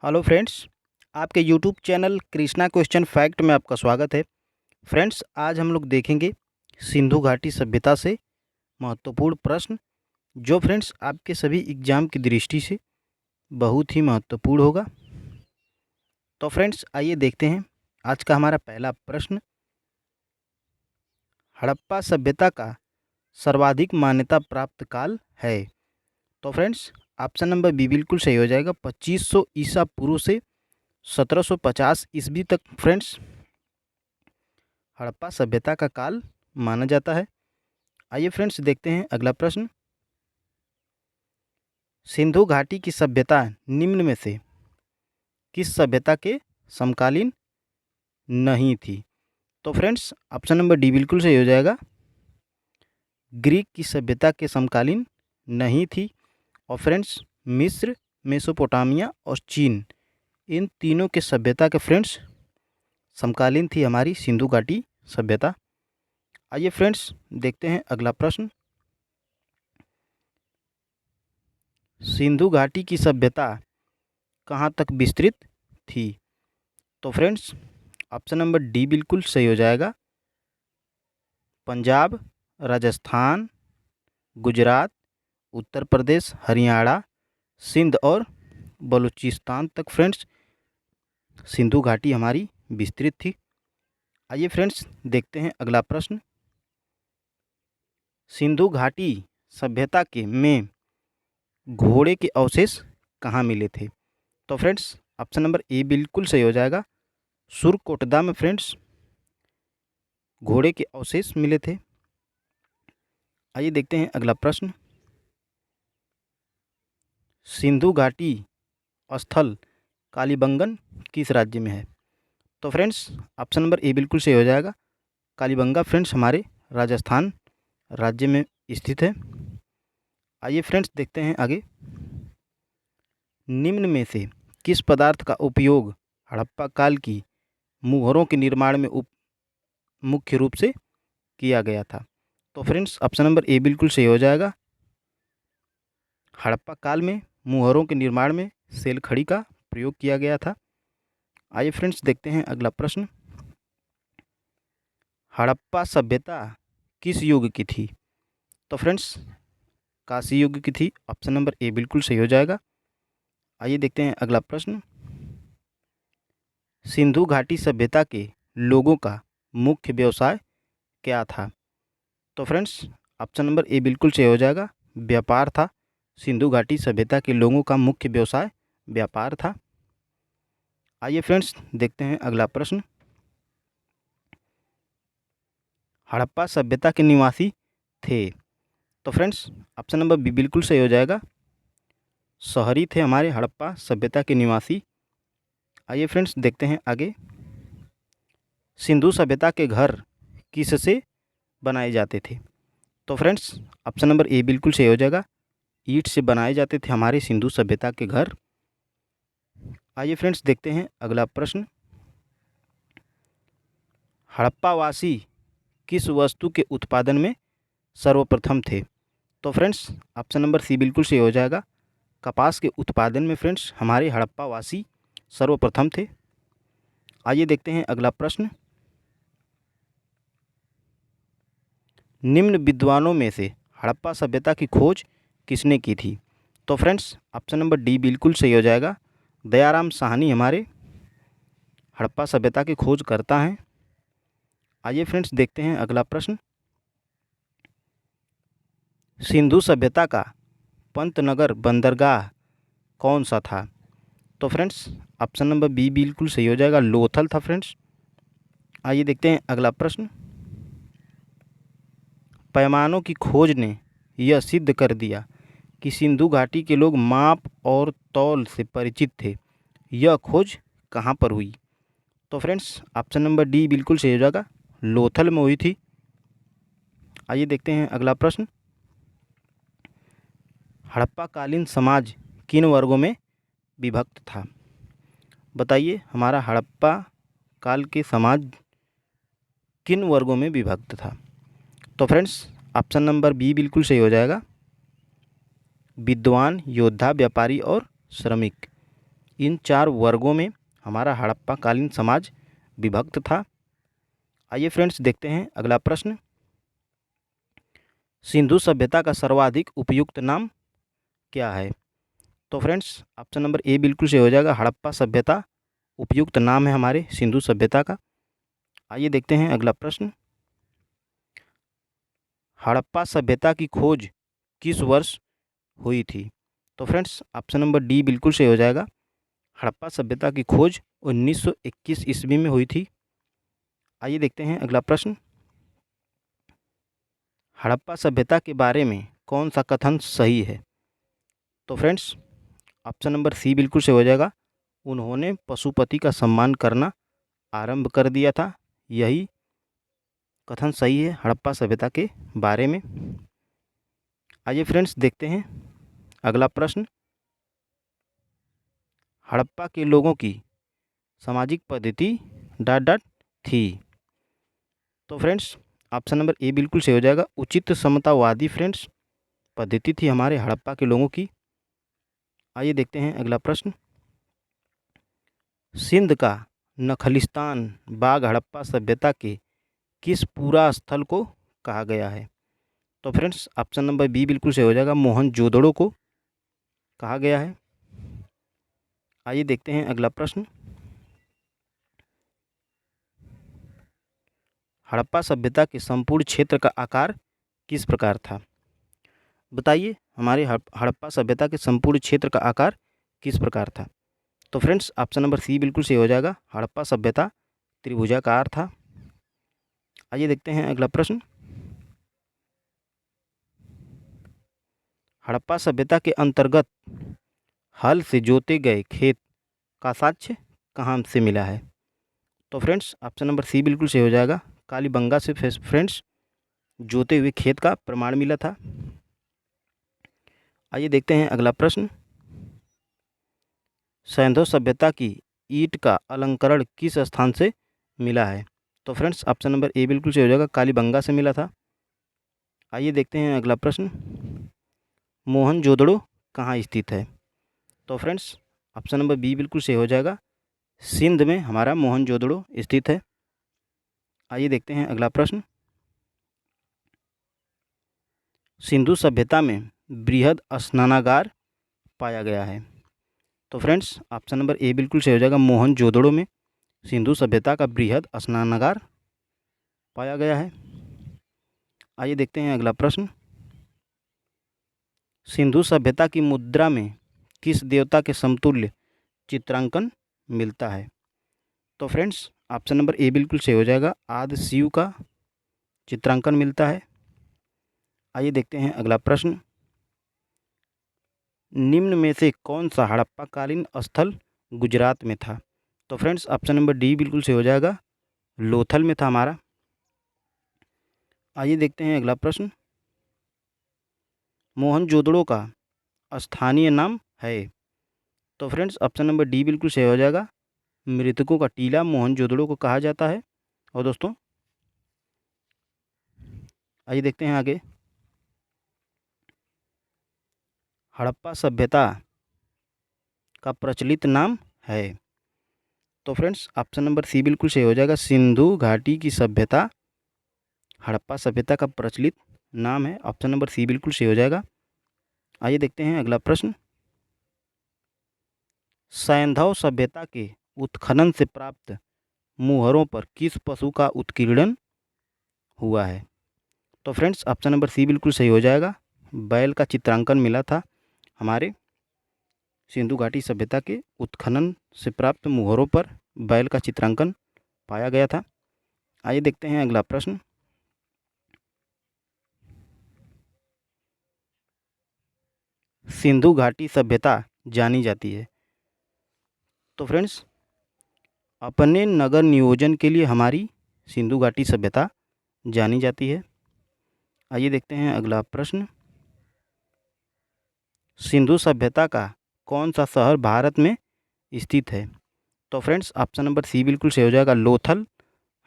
Hello friends, आपके YouTube channel Krishna question fact में आपका स्वागत है। फ्रेंड्स, आज हम लोग देखेंगे सिंधु घाटी सभ्यता से महत्वपूर्ण प्रश्न, जो फ्रेंड्स आपके सभी एग्जाम की दृष्टि से बहुत ही महत्वपूर्ण होगा। तो फ्रेंड्स आइए देखते हैं आज का हमारा पहला प्रश्न। हड़प्पा सभ्यता का सर्वाधिक मान्यता प्राप्त काल है। तो फ्रेंड्स ऑप्शन नंबर बी बिल्कुल सही हो जाएगा। 2500 ईसा पूर्व से 1750 ईस्वी तक फ्रेंड्स हड़प्पा सभ्यता का काल माना जाता है। आइए फ्रेंड्स देखते हैं अगला प्रश्न। सिंधु घाटी की सभ्यता निम्न में से किस सभ्यता के समकालीन नहीं थी? तो फ्रेंड्स ऑप्शन नंबर डी बिल्कुल सही हो जाएगा। ग्रीक की सभ्यता के समकालीन नहीं थी। और फ्रेंड्स मिस्र, मेसोपोटामिया और चीन, इन तीनों के सभ्यता के फ्रेंड्स समकालीन थी हमारी सिंधु घाटी सभ्यता। आइए फ्रेंड्स देखते हैं अगला प्रश्न। सिंधु घाटी की सभ्यता कहाँ तक विस्तृत थी? तो फ्रेंड्स ऑप्शन नंबर डी बिल्कुल सही हो जाएगा। पंजाब, राजस्थान, गुजरात, उत्तर प्रदेश, हरियाणा, सिंध और बलूचिस्तान तक फ्रेंड्स सिंधु घाटी हमारी विस्तृत थी। आइए फ्रेंड्स देखते हैं अगला प्रश्न। सिंधु घाटी सभ्यता के में घोड़े के अवशेष कहाँ मिले थे? तो फ्रेंड्स ऑप्शन नंबर ए बिल्कुल सही हो जाएगा। सुरकोटदा में फ्रेंड्स घोड़े के अवशेष मिले थे। आइए देखते हैं अगला प्रश्न। सिंधु घाटी स्थल कालीबंगन किस राज्य में है? तो फ्रेंड्स ऑप्शन नंबर ए बिल्कुल सही हो जाएगा। कालीबंगा फ्रेंड्स हमारे राजस्थान राज्य में स्थित है। आइए फ्रेंड्स देखते हैं आगे। निम्न में से किस पदार्थ का उपयोग हड़प्पा काल की मुहरों के निर्माण में मुख्य रूप से किया गया था? तो फ्रेंड्स ऑप्शन नंबर ए बिल्कुल सही हो जाएगा। हड़प्पा काल में मुहरों के निर्माण में सेल खड़ी का प्रयोग किया गया था। आइए फ्रेंड्स देखते हैं अगला प्रश्न। हड़प्पा सभ्यता किस युग की थी? तो फ्रेंड्स कांस्य युग की थी। ऑप्शन नंबर ए बिल्कुल सही हो जाएगा। आइए देखते हैं अगला प्रश्न। सिंधु घाटी सभ्यता के लोगों का मुख्य व्यवसाय क्या था? तो फ्रेंड्स ऑप्शन नंबर ए बिल्कुल सही हो जाएगा। व्यापार था। सिंधु घाटी सभ्यता के लोगों का मुख्य व्यवसाय व्यापार था। आइए फ्रेंड्स देखते हैं अगला प्रश्न। हड़प्पा सभ्यता के निवासी थे। तो फ्रेंड्स ऑप्शन नंबर बी बिल्कुल सही हो जाएगा। शहरी थे हमारे हड़प्पा सभ्यता के निवासी। आइए फ्रेंड्स देखते हैं आगे। सिंधु सभ्यता के घर किससे बनाए जाते थे? तो फ्रेंड्स ऑप्शन नंबर ए बिल्कुल सही हो जाएगा। ईंट से बनाए जाते थे हमारे सिंधु सभ्यता के घर। आइए फ्रेंड्स देखते हैं अगला प्रश्न। हड़प्पावासी किस वस्तु के उत्पादन में सर्वप्रथम थे? तो फ्रेंड्स ऑप्शन नंबर सी बिल्कुल सही हो जाएगा। कपास के उत्पादन में फ्रेंड्स हमारे हड़प्पावासी सर्वप्रथम थे। आइए देखते हैं अगला प्रश्न। निम्न विद्वानों में से हड़प्पा सभ्यता की खोज किसने की थी? तो फ्रेंड्स ऑप्शन नंबर डी बिल्कुल सही हो जाएगा। दयाराम साहनी हमारे हड़प्पा सभ्यता की खोज करता है। आइए फ्रेंड्स देखते हैं अगला प्रश्न। सिंधु सभ्यता का पंतनगर बंदरगाह कौन सा था? तो फ्रेंड्स ऑप्शन नंबर बी बिल्कुल सही हो जाएगा। लोथल था फ्रेंड्स। आइए देखते हैं अगला प्रश्न। पैमानों की खोज ने यह सिद्ध कर दिया कि सिंधु घाटी के लोग माप और तौल से परिचित थे। यह खोज कहाँ पर हुई? तो फ्रेंड्स ऑप्शन नंबर डी बिल्कुल सही हो जाएगा। लोथल में हुई थी। आइए देखते हैं अगला प्रश्न। हड़प्पा कालीन समाज किन वर्गों में विभक्त था? बताइए हमारा हड़प्पा काल के समाज किन वर्गों में विभक्त था? तो फ्रेंड्स ऑप्शन नंबर बी बिल्कुल सही हो जाएगा। विद्वान, योद्धा, व्यापारी और श्रमिक, इन 4 वर्गों में हमारा हड़प्पा कालीन समाज विभक्त था। आइए फ्रेंड्स देखते हैं अगला प्रश्न। सिंधु सभ्यता का सर्वाधिक उपयुक्त नाम क्या है? तो फ्रेंड्स ऑप्शन नंबर ए बिल्कुल सही हो जाएगा, हड़प्पा सभ्यता उपयुक्त नाम है हमारे सिंधु सभ्यता का। आइए देखते हैं अगला प्रश्न। हड़प्पा सभ्यता की खोज किस वर्ष हुई थी? तो फ्रेंड्स ऑप्शन नंबर डी बिल्कुल सही हो जाएगा, हड़प्पा सभ्यता की खोज 1921 ईस्वी में हुई थी। आइए देखते हैं अगला प्रश्न। हड़प्पा सभ्यता के बारे में कौन सा कथन सही है? तो फ्रेंड्स ऑप्शन नंबर सी बिल्कुल सही हो जाएगा, उन्होंने पशुपति का सम्मान करना आरंभ कर दिया था। यही कथन सही है हड़प्पा सभ्यता के बारे में। आइए फ्रेंड्स देखते हैं अगला प्रश्न। हड़प्पा के लोगों की सामाजिक पद्धति डॉट डॉट थी। तो फ्रेंड्स ऑप्शन नंबर ए बिल्कुल सही हो जाएगा, उचित समतावादी फ्रेंड्स पद्धति थी हमारे हड़प्पा के लोगों की। आइए देखते हैं अगला प्रश्न। सिंध का नखलिस्तान बाग हड़प्पा सभ्यता के किस पूरा स्थल को कहा गया है? तो फ्रेंड्स ऑप्शन नंबर बी बिल्कुल सही हो जाएगा, मोहनजोदड़ो को कहा गया है। आइए देखते हैं अगला प्रश्न। हड़प्पा सभ्यता के संपूर्ण क्षेत्र का आकार किस प्रकार था? बताइए हमारे हड़प्पा सभ्यता के संपूर्ण क्षेत्र का आकार किस प्रकार था? तो फ्रेंड्स ऑप्शन नंबर सी बिल्कुल सही हो जाएगा, हड़प्पा सभ्यता त्रिभुजाकार था। आइए देखते हैं अगला प्रश्न। हड़प्पा सभ्यता के अंतर्गत हल से जोते गए खेत का साक्ष्य कहाँ से मिला है? तो फ्रेंड्स ऑप्शन नंबर सी बिल्कुल सही हो जाएगा, कालीबंगा से फ्रेंड्स जोते हुए खेत का प्रमाण मिला था। आइए देखते हैं अगला प्रश्न। सैंधव सभ्यता की ईंट का अलंकरण किस स्थान से मिला है? तो फ्रेंड्स ऑप्शन नंबर ए बिल्कुल सही हो जाएगा, कालीबंगा से मिला था। आइए देखते हैं अगला प्रश्न। मोहनजोदड़ो कहाँ स्थित है? तो फ्रेंड्स ऑप्शन नंबर बी बिल्कुल सही हो जाएगा, सिंध में हमारा मोहनजोदड़ो स्थित है। आइए देखते हैं अगला प्रश्न। सिंधु सभ्यता में बृहद स्नानागार पाया गया है। तो फ्रेंड्स ऑप्शन नंबर ए बिल्कुल सही हो जाएगा, मोहनजोदड़ो में सिंधु सभ्यता का बृहद स्नानागार पाया गया है। आइए देखते हैं अगला प्रश्न। सिंधु सभ्यता की मुद्रा में किस देवता के समतुल्य चित्रांकन मिलता है? तो फ्रेंड्स ऑप्शन नंबर ए बिल्कुल सही हो जाएगा, आदि शिव का चित्रांकन मिलता है। आइए देखते हैं अगला प्रश्न। निम्न में से कौन सा हड़प्पा कालीन स्थल गुजरात में था? तो फ्रेंड्स ऑप्शन नंबर डी बिल्कुल सही हो जाएगा, लोथल में था हमारा। आइए देखते हैं अगला प्रश्न। मोहनजोदड़ो का स्थानीय नाम है? तो फ्रेंड्स ऑप्शन नंबर डी बिल्कुल सही हो जाएगा, मृतकों का टीला मोहनजोदड़ो को कहा जाता है। और दोस्तों आइए देखते हैं आगे। हड़प्पा सभ्यता का प्रचलित नाम है? तो फ्रेंड्स ऑप्शन नंबर सी बिल्कुल सही हो जाएगा, सिंधु घाटी की सभ्यता हड़प्पा सभ्यता का प्रचलित नाम है। ऑप्शन नंबर सी बिल्कुल सही हो जाएगा। आइए देखते हैं अगला प्रश्न। सैंधव सभ्यता के उत्खनन से प्राप्त मुहरों पर किस पशु का उत्कीर्णन हुआ है? तो फ्रेंड्स ऑप्शन नंबर सी बिल्कुल सही हो जाएगा, बैल का चित्रांकन मिला था हमारे सिंधु घाटी सभ्यता के उत्खनन से प्राप्त मुहरों पर बैल का चित्रांकन पाया गया था। आइए देखते हैं अगला प्रश्न। सिंधु घाटी सभ्यता जानी जाती है? तो फ्रेंड्स अपने नगर नियोजन के लिए हमारी सिंधु घाटी सभ्यता जानी जाती है। आइए देखते हैं अगला प्रश्न। सिंधु सभ्यता का कौन सा शहर भारत में स्थित है? तो फ्रेंड्स ऑप्शन नंबर सी बिल्कुल सही हो जाएगा, लोथल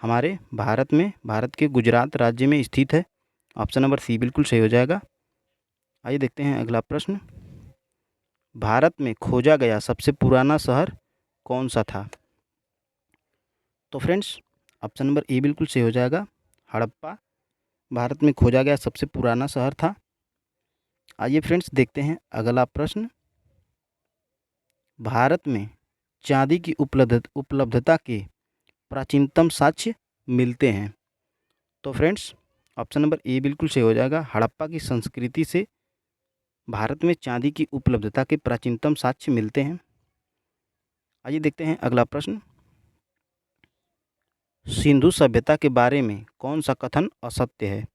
हमारे भारत में, भारत के गुजरात राज्य में स्थित है। ऑप्शन नंबर सी बिल्कुल सही हो जाएगा। आइए देखते हैं अगला प्रश्न। भारत में खोजा गया सबसे पुराना शहर कौन सा था? तो फ्रेंड्स ऑप्शन नंबर ए बिल्कुल सही हो जाएगा। हड़प्पा भारत में खोजा गया सबसे पुराना शहर था। आइए फ्रेंड्स देखते हैं अगला प्रश्न। भारत में चांदी की उपलब्धता के प्राचीनतम साक्ष्य मिलते हैं। तो फ्रेंड्स ऑप्शन नंबर ए बिल्कुल सही हो जाएगा। हड़प्पा की संस्कृति से भारत में चांदी की उपलब्धता के प्राचीनतम साक्ष्य मिलते हैं। आइए देखते हैं अगला प्रश्न। सिंधु सभ्यता के बारे में कौन सा कथन असत्य है?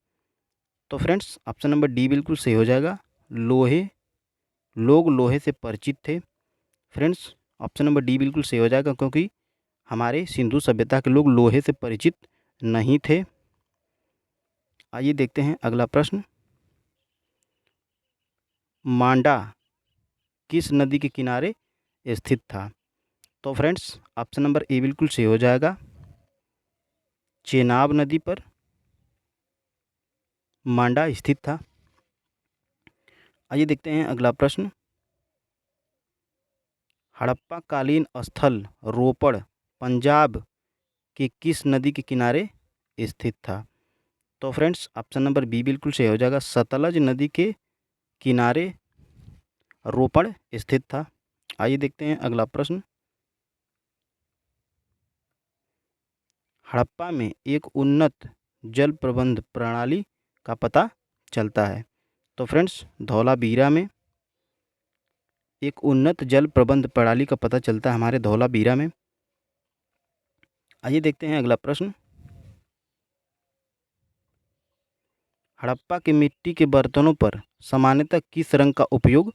तो फ्रेंड्स ऑप्शन नंबर डी बिल्कुल सही हो जाएगा। लोग लोहे से परिचित थे। फ्रेंड्स ऑप्शन नंबर डी बिल्कुल सही हो जाएगा, क्योंकि हमारे सिंधु सभ्यता के लोग लोहे से परिचित नहीं थे। आइए देखते हैं अगला प्रश्न। मांडा किस नदी के किनारे स्थित था? तो फ्रेंड्स ऑप्शन नंबर ए बिल्कुल सही हो जाएगा। चेनाब नदी पर मांडा स्थित था। आइए देखते हैं अगला प्रश्न। हड़प्पा कालीन स्थल रोपड़ पंजाब की किस नदी के किनारे स्थित था? तो फ्रेंड्स ऑप्शन नंबर बी बिल्कुल सही हो जाएगा। सतलज नदी के किनारे रोपड़ स्थित था। आइए देखते हैं अगला प्रश्न। हड़प्पा में एक उन्नत जल प्रबंध प्रणाली का पता चलता है। तो फ्रेंड्स धौलावीरा में एक उन्नत जल प्रबंध प्रणाली का पता चलता है हमारे धौलावीरा में। आइए देखते हैं अगला प्रश्न। हड़प्पा के मिट्टी के बर्तनों पर सामान्यतः किस रंग का उपयोग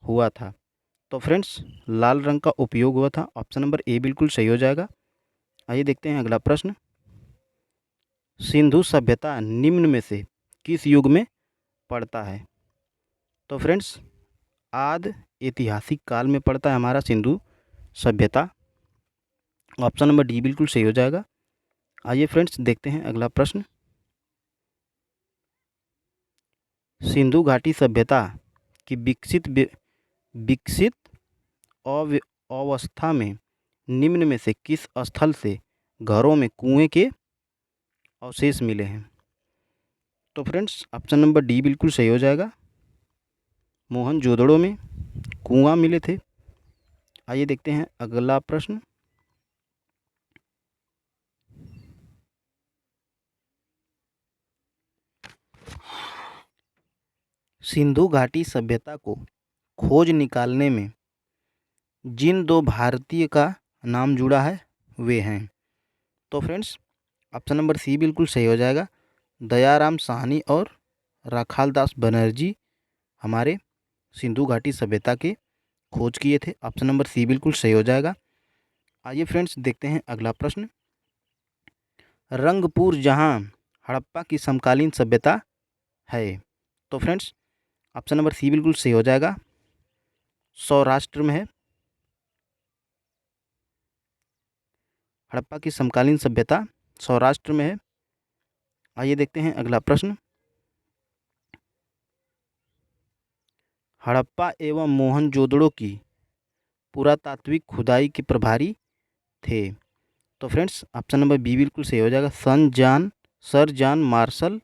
हुआ था? तो फ्रेंड्स लाल रंग का उपयोग हुआ था। ऑप्शन नंबर ए बिल्कुल सही हो जाएगा। आइए देखते हैं अगला प्रश्न। सिंधु सभ्यता निम्न में से किस युग में पड़ता है? तो फ्रेंड्स आदि ऐतिहासिक काल में पड़ता है हमारा सिंधु सभ्यता। ऑप्शन नंबर डी बिल्कुल सही हो जाएगा। आइए फ्रेंड्स देखते हैं अगला प्रश्न। सिंधु घाटी सभ्यता की विकसित अवस्था में निम्न में से किस स्थल से घरों में कुएं के अवशेष मिले हैं? तो फ्रेंड्स ऑप्शन नंबर डी बिल्कुल सही हो जाएगा। मोहनजोदड़ो में कुआं मिले थे। आइए देखते हैं अगला प्रश्न। सिंधु घाटी सभ्यता को खोज निकालने में जिन दो भारतीय का नाम जुड़ा है वे हैं। तो फ्रेंड्स ऑप्शन नंबर सी बिल्कुल सही हो जाएगा। दयाराम साहनी और राखालदास बनर्जी हमारे सिंधु घाटी सभ्यता के खोज किए थे। ऑप्शन नंबर सी बिल्कुल सही हो जाएगा। आइए फ्रेंड्स देखते हैं अगला प्रश्न। रंगपुर जहां हड़प्पा की समकालीन सभ्यता है। तो फ्रेंड्स ऑप्शन नंबर सी बिल्कुल सही हो जाएगा। सौराष्ट्र में है हड़प्पा की समकालीन सभ्यता, सौराष्ट्र में है। आइए देखते हैं अगला प्रश्न। हड़प्पा एवं मोहनजोदड़ो की पुरातात्विक खुदाई के प्रभारी थे। तो फ्रेंड्स ऑप्शन नंबर बी बिल्कुल सही हो जाएगा। सर जॉन मार्शल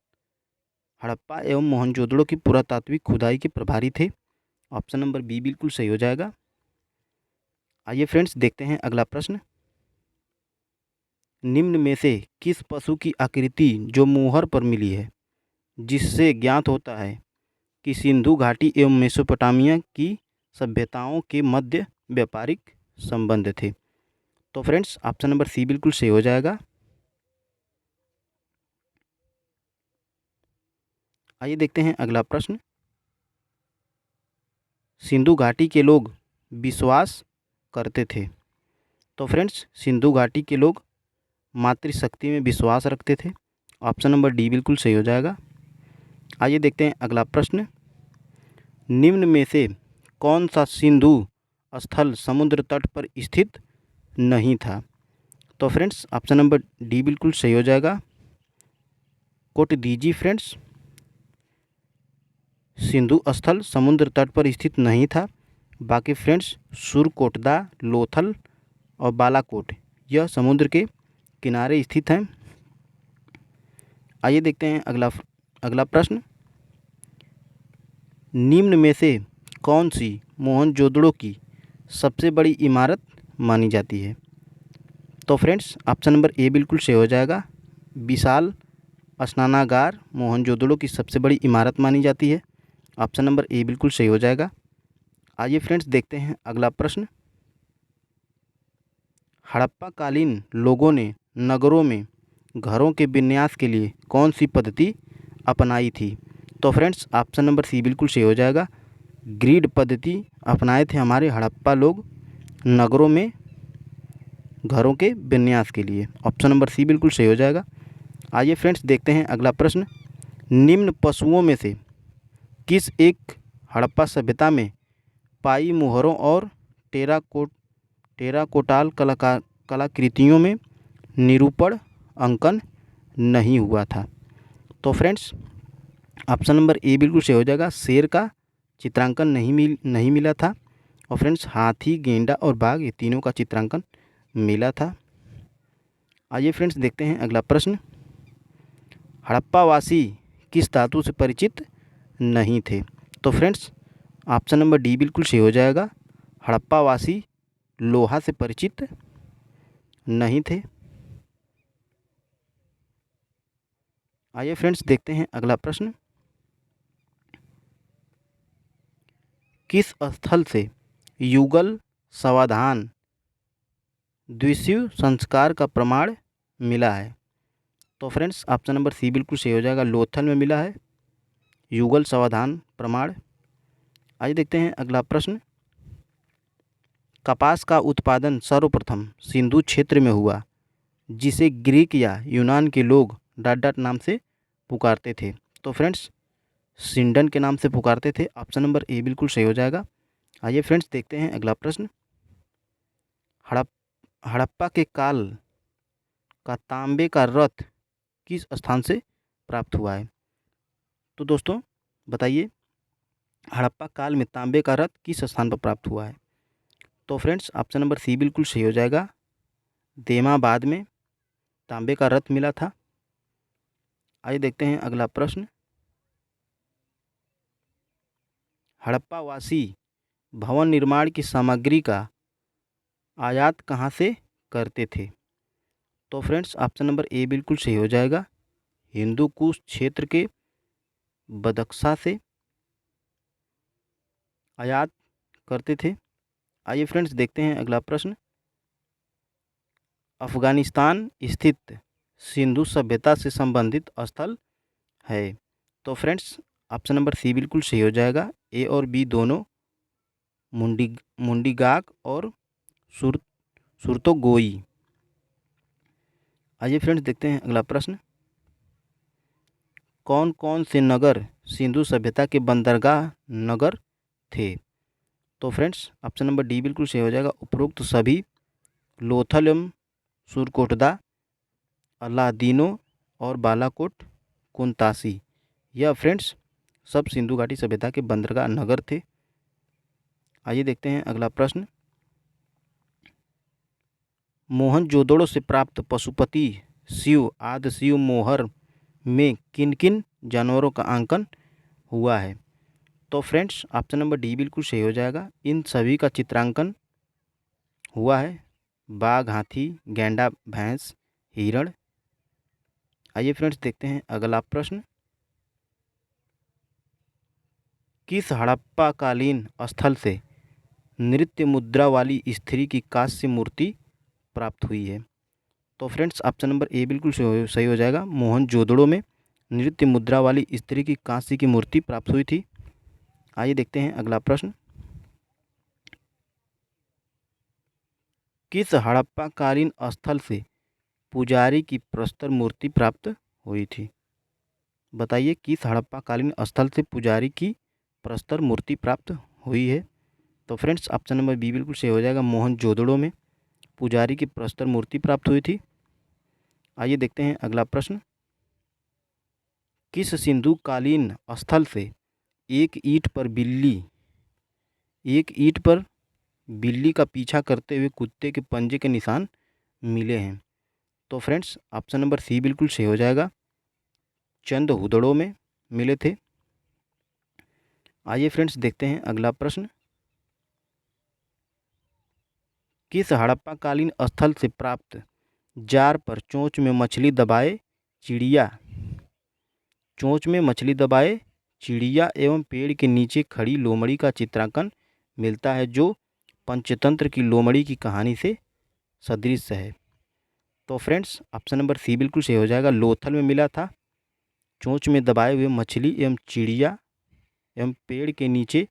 हड़प्पा एवं मोहनजोदड़ो की पुरातात्विक खुदाई के प्रभारी थे। ऑप्शन नंबर बी बिल्कुल सही हो जाएगा। आइए फ्रेंड्स देखते हैं अगला प्रश्न। निम्न में से किस पशु की आकृति जो मोहर पर मिली है जिससे ज्ञात होता है कि सिंधु घाटी एवं मेसोपोटामिया की सभ्यताओं के मध्य व्यापारिक संबंध थे? तो फ्रेंड्स ऑप्शन नंबर सी बिल्कुल सही हो जाएगा। आइए देखते हैं अगला प्रश्न। सिंधु घाटी के लोग विश्वास करते थे। तो फ्रेंड्स सिंधु घाटी के लोग मातृशक्ति में विश्वास रखते थे। ऑप्शन नंबर डी बिल्कुल सही हो जाएगा। आइए देखते हैं अगला प्रश्न। निम्न में से कौन सा सिंधु स्थल समुद्र तट पर स्थित नहीं था? तो फ्रेंड्स ऑप्शन नंबर डी बिल्कुल सही हो जाएगा। कोट दीजिए फ्रेंड्स, सिंधु स्थल समुद्र तट पर स्थित नहीं था। बाकी फ्रेंड्स सुरकोटदा, लोथल और बालाकोट यह समुद्र के किनारे स्थित हैं। आइए देखते हैं अगला प्रश्न। निम्न में से कौन सी मोहनजोदड़ो की सबसे बड़ी इमारत मानी जाती है? तो फ्रेंड्स ऑप्शन नंबर ए बिल्कुल सही हो जाएगा। विशाल स्नानागार मोहनजोदड़ो की सबसे बड़ी इमारत मानी जाती है। ऑप्शन नंबर ए बिल्कुल सही हो जाएगा। आइए फ्रेंड्स देखते हैं अगला प्रश्न। हड़प्पा कालीन लोगों ने नगरों में घरों के विन्यास के लिए कौन सी पद्धति अपनाई थी? तो फ्रेंड्स ऑप्शन नंबर सी बिल्कुल सही हो जाएगा। ग्रिड पद्धति अपनाए थे हमारे हड़प्पा लोग नगरों में घरों के विन्यास के लिए। ऑप्शन नंबर सी बिल्कुल सही हो जाएगा। आइए फ्रेंड्स देखते हैं अगला प्रश्न। निम्न पशुओं में से किस एक हड़प्पा सभ्यता में पाई मुहरों और टेराकोटाल कलाकृतियों में निरूपण अंकन नहीं हुआ था? तो फ्रेंड्स ऑप्शन नंबर ए बिल्कुल सही हो जाएगा। शेर का चित्रांकन नहीं मिला था। और फ्रेंड्स हाथी, गेंडा और बाघ ये तीनों का चित्रांकन मिला था। आइए फ्रेंड्स देखते हैं अगला प्रश्न। हड़प्पावासी किस धातु से परिचित नहीं थे? तो फ्रेंड्स ऑप्शन नंबर डी बिल्कुल सही हो जाएगा। हड़प्पावासी लोहा से परिचित नहीं थे। आइए फ्रेंड्स देखते हैं अगला प्रश्न। किस स्थल से युगल समाधान द्वितीय संस्कार का प्रमाण मिला है? तो फ्रेंड्स ऑप्शन नंबर सी बिल्कुल सही हो जाएगा। लोथल में मिला है युगल समाधान प्रमाण। आइए देखते हैं अगला प्रश्न। कपास का उत्पादन सर्वप्रथम सिंधु क्षेत्र में हुआ, जिसे ग्रीक या यूनान के लोग डाट नाम से पुकारते थे? तो फ्रेंड्स सिंडन के नाम से पुकारते थे। ऑप्शन नंबर ए बिल्कुल सही हो जाएगा। आइए फ्रेंड्स देखते हैं अगला प्रश्न। हड़प्पा के काल का तांबे का रथ किस स्थान से प्राप्त हुआ है? तो दोस्तों बताइए हड़प्पा काल में तांबे का रथ किस स्थान पर प्राप्त हुआ है? तो फ्रेंड्स ऑप्शन नंबर सी बिल्कुल सही हो जाएगा। देमाबाद में तांबे का रथ मिला था। आइए देखते हैं अगला प्रश्न। हड़प्पावासी भवन निर्माण की सामग्री का आयात कहाँ से करते थे? तो फ्रेंड्स ऑप्शन नंबर ए बिल्कुल सही हो जाएगा। हिंदू कुश क्षेत्र के बदख्शा से आयात करते थे। आइए फ्रेंड्स देखते हैं अगला प्रश्न। अफ़गानिस्तान स्थित सिंधु सभ्यता से संबंधित स्थल है? तो फ्रेंड्स ऑप्शन नंबर सी बिल्कुल सही हो जाएगा। ए और बी दोनों मुंडीगाक और सुरतोगोई। आइए फ्रेंड्स देखते हैं अगला प्रश्न। कौन कौन से नगर सिंधु सभ्यता के बंदरगाह नगर थे? तो फ्रेंड्स ऑप्शन नंबर डी बिल्कुल सही हो जाएगा। उपरोक्त सभी लोथल एवं सुरकोटदा, अलादीनो और बालाकोट कुंतासी यह फ्रेंड्स सब सिंधु घाटी सभ्यता के बंदरगाह नगर थे। आइए देखते हैं अगला प्रश्न। मोहनजोदड़ो से प्राप्त पशुपति, शिव आदि शिव मोहर में किन किन जानवरों का अंकन हुआ है? तो फ्रेंड्स ऑप्शन नंबर डी बिल्कुल सही हो जाएगा। इन सभी का चित्रांकन हुआ है बाघ, हाथी, गैंडा, भैंस, हिरण। आइए फ्रेंड्स देखते हैं अगला प्रश्न। किस हड़प्पा कालीन स्थल से नृत्य मुद्रा वाली स्त्री की कांस्य मूर्ति प्राप्त हुई है? तो फ्रेंड्स ऑप्शन नंबर ए बिल्कुल सही हो जाएगा। मोहनजोदड़ो में नृत्य मुद्रा वाली स्त्री की कांस्य की मूर्ति प्राप्त हुई थी। आइए देखते हैं अगला प्रश्न। किस हड़प्पा कालीन स्थल से पुजारी की प्रस्तर मूर्ति प्राप्त हुई थी? बताइए किस हड़प्पा कालीन स्थल से पुजारी की प्रस्तर मूर्ति प्राप्त हुई है? तो फ्रेंड्स ऑप्शन नंबर बी बिल्कुल सही हो जाएगा। मोहनजोदड़ो में पुजारी की प्रस्तर मूर्ति प्राप्त हुई थी। आइए देखते हैं अगला प्रश्न। किस सिंधु कालीन स्थल से एक ईंट पर बिल्ली एक ईंट पर बिल्ली का पीछा करते हुए कुत्ते के पंजे के निशान मिले हैं। तो फ्रेंड्स ऑप्शन नंबर सी बिल्कुल सही हो जाएगा, चंद हुदड़ों में मिले थे। आइए फ्रेंड्स देखते हैं अगला प्रश्न। किस हड़प्पा कालीन स्थल से प्राप्त जार पर चोंच में मछली दबाए चिड़िया एवं पेड़ के नीचे खड़ी लोमड़ी का चित्रांकन मिलता है, जो पंचतंत्र की लोमड़ी की कहानी से सदृश है? तो फ्रेंड्स ऑप्शन नंबर सी बिल्कुल सही हो जाएगा, लोथल में मिला था। चोंच में दबाए हुए मछली एवं चिड़िया एवं पेड़ के नीचे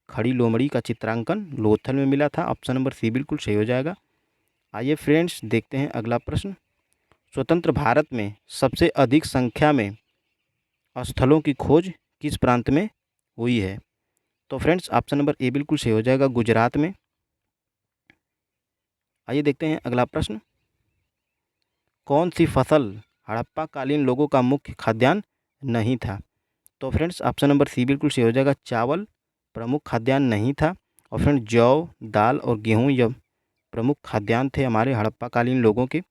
खड़ी लोमड़ी का चित्रांकन लोथल में मिला था। ऑप्शन नंबर सी बिल्कुल सही हो जाएगा। आइए फ्रेंड्स देखते हैं अगला प्रश्न। स्वतंत्र भारत में सबसे अधिक संख्या में स्थलों की खोज किस प्रांत में हुई है? तो फ्रेंड्स ऑप्शन नंबर ए बिल्कुल सही हो जाएगा, गुजरात में। आइए देखते हैं अगला प्रश्न। कौन सी फसल हड़प्पा कालीन लोगों का मुख्य खाद्यान्न नहीं था? तो फ्रेंड्स ऑप्शन नंबर सी बिल्कुल सही हो जाएगा, चावल प्रमुख खाद्यान्न नहीं था। और फ्रेंड्स जौ, दाल और गेहूं यह प्रमुख खाद्यान्न थे हमारे हड़प्पा कालीन लोगों के।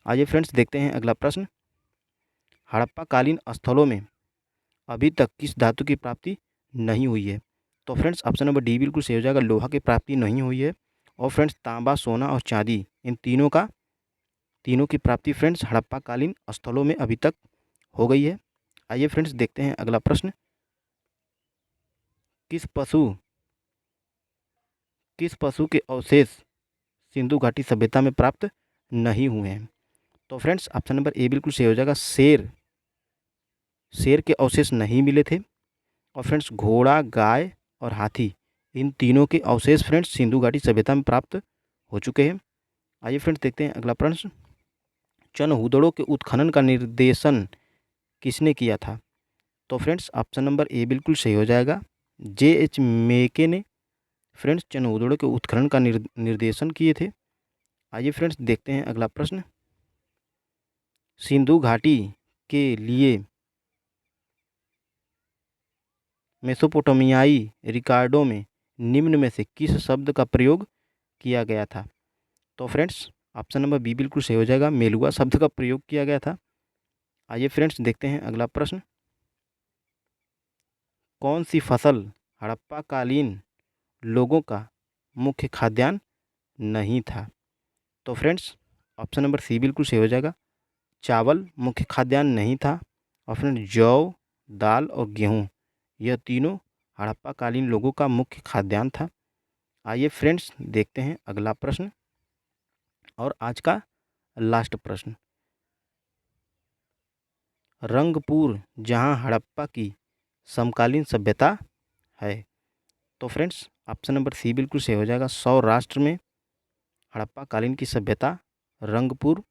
आइए फ्रेंड्स देखते हैं अगला प्रश्न। हड़प्पा कालीन स्थलों में अभी तक किस धातु की प्राप्ति नहीं हुई है? तो फ्रेंड्स ऑप्शन नंबर डी बिल्कुल सही हो जाएगा, लोहा की प्राप्ति नहीं हुई है। और फ्रेंड्स तांबा, सोना और चांदी, इन तीनों की प्राप्ति फ्रेंड्स हड़प्पा कालीन स्थलों में अभी तक हो गई है। आइए फ्रेंड्स देखते हैं अगला प्रश्न। किस पशु के अवशेष सिंधु घाटी सभ्यता में प्राप्त नहीं हुए हैं? तो फ्रेंड्स ऑप्शन नंबर ए बिल्कुल सही हो जाएगा, शेर के अवशेष नहीं मिले थे। और फ्रेंड्स घोड़ा, गाय और हाथी, इन तीनों के अवशेष फ्रेंड्स सिंधु घाटी सभ्यता में प्राप्त हो चुके हैं। आइए फ्रेंड्स देखते हैं अगला प्रश्न। चनहुदड़ों के उत्खनन का निर्देशन किसने किया था? तो फ्रेंड्स ऑप्शन नंबर ए बिल्कुल सही हो जाएगा, J.H. मेके ने फ्रेंड्स चनहुदड़ों के उत्खनन का निर्देशन किए थे। आइए फ्रेंड्स देखते हैं अगला प्रश्न। सिंधु घाटी के लिए मेसोपोटामियाई रिकॉर्डों में निम्न में से किस शब्द का प्रयोग किया गया था? तो फ्रेंड्स ऑप्शन नंबर बी बिल्कुल सही हो जाएगा, मेलुआ शब्द का प्रयोग किया गया था। आइए फ्रेंड्स देखते हैं अगला प्रश्न। कौन सी फसल हड़प्पा कालीन लोगों का मुख्य खाद्यान्न नहीं था? तो फ्रेंड्स ऑप्शन नंबर सी बिल्कुल सही हो जाएगा, चावल मुख्य खाद्यान्न नहीं था। और फ्रेंड्स जौ, दाल और गेहूँ, यह तीनों हड़प्पा कालीन लोगों का मुख्य खाद्यान्न था। आइए फ्रेंड्स देखते हैं अगला प्रश्न और आज का लास्ट प्रश्न। रंगपुर जहां हड़प्पा की समकालीन सभ्यता है? तो फ्रेंड्स ऑप्शन नंबर सी बिल्कुल सही हो जाएगा, सौराष्ट्र में हड़प्पा कालीन की सभ्यता रंगपुर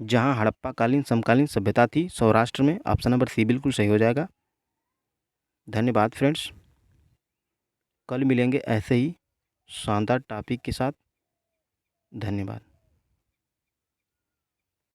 जहां हड़प्पा कालीन समकालीन सभ्यता थी, सौराष्ट्र में। ऑप्शन नंबर सी बिल्कुल सही हो जाएगा। धन्यवाद फ्रेंड्स, कल मिलेंगे ऐसे ही शानदार टॉपिक के साथ। धन्यवाद।